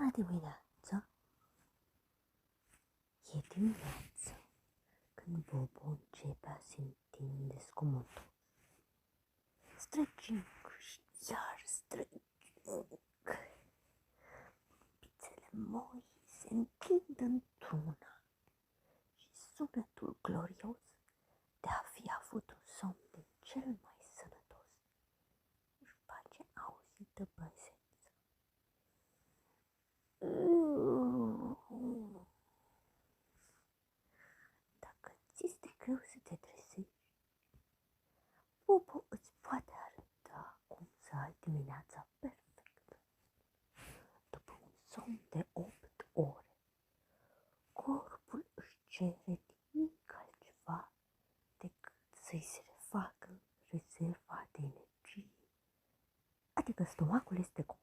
Bună dimineața! E dimineață când Bobo începe a se întinde zgomotos. Străging și iar străging. Pițele moi se întind într-una și sunetul glorios de a fi avut un somn din cel mai sănătos își face auzită băzeța. Dacă ți este greu să te trezești, Bobo îți poate arăta cum să ai dimineața perfectă. După un somn de 8 ore, corpul își cere nimic altceva decât să-i se refacă rezerva de energie, adică stomacul este gol.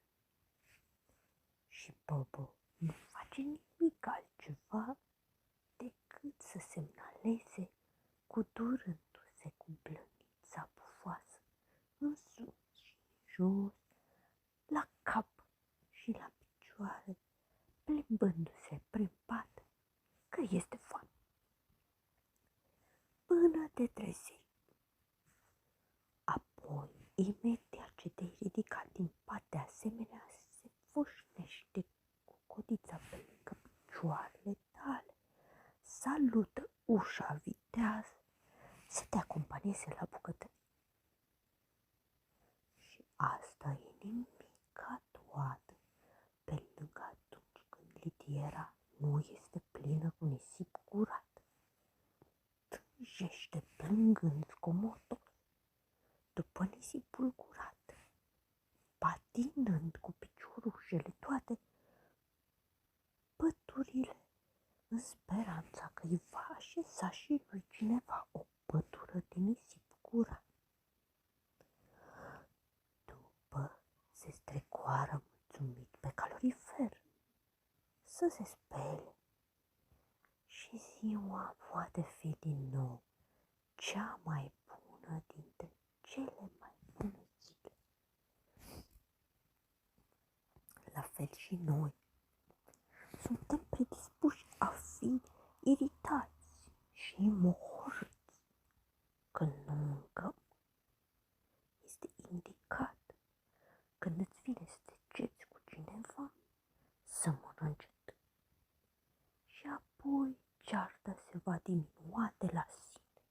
Și Bobo nu face nimic altceva decât să semnaleze cudurându-se cu blănița pufoasă în sus și în jos, la cap și la picioare, plimbându-se prin pat, că este foame. Până te trezești. Apoi, imediat ce te-ai ridicat din pat, de asemenea, se foșnește cu codița pe lângă picioarele tale, salută ușa vitează să te acompanieze la bucătărie. Și asta e nimica toată pe lângă atunci când litiera nu este plină cu nisip curat. Tânjește plângând zgomotos după nisipul curat, patinând cu piciorușele toate păturile, în speranța că îi va așeza și lui cineva o pătură de nisip curat. După se strecoară mulțumit pe calorifer să se spele și ziua poate fi din nou cea mai bună dintre cele mai bune zile. La fel și noi suntem predispuși a fi iritați și mohorâți când nu mâncăm. Este indicat când îți vine să te ceți cu cineva să mănânci atât. Și apoi cearta se va diminua de la sine.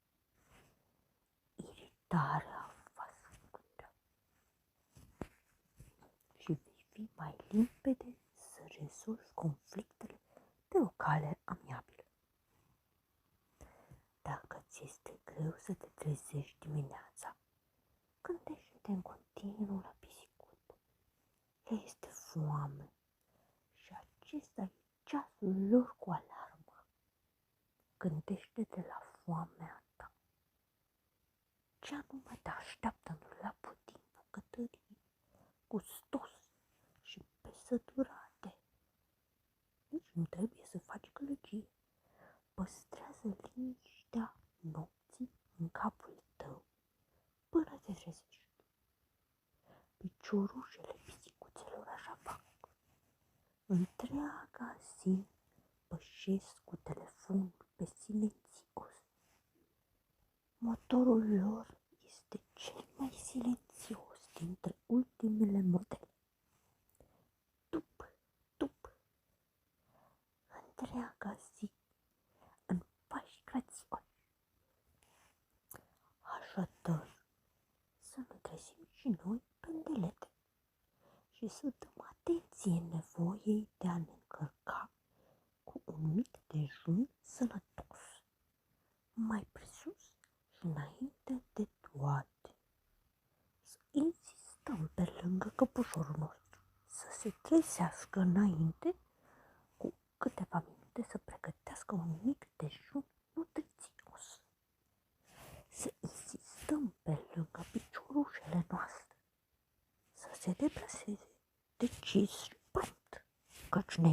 Iritarea va scădea și vei fi mai limpede să rezolvi conflictele pe o cale amiabilă. Dacă ți este greu să te trezești dimineața, gândește-te în continuu la pisicuță. Ea este foame și acesta e ceasul lor cu alarmă. Gândește-te la foamea ta. Ce anume te așteaptă în lapul din bucătărie, gustos și pe săturate. Nici nu trebuie să faci gălăgie. Păstrează liniștea nopții în capul tău până te trezești. Piciorușele pisicuțelor așa fac. Întreaga zi pășesc cu telefonul pe silențios. Motorul lor este cel mai silențios dintre ultimele modele. Tup, tup. Întreaga zi în pași grațioși. Așadar, să ne trezim și noi pendelete și să dăm atenție nevoii de a ne încărca cu un mic dejun sănătos. Mai presus și înainte de toate, să insistăm pe lângă căpușorul nostru să se trezească înainte cu câteva minute să pregătească un mic dejun nutrițios. Să insistăm pe lângă piciorușele noastre să se deplaseze decis și prompt, căci ne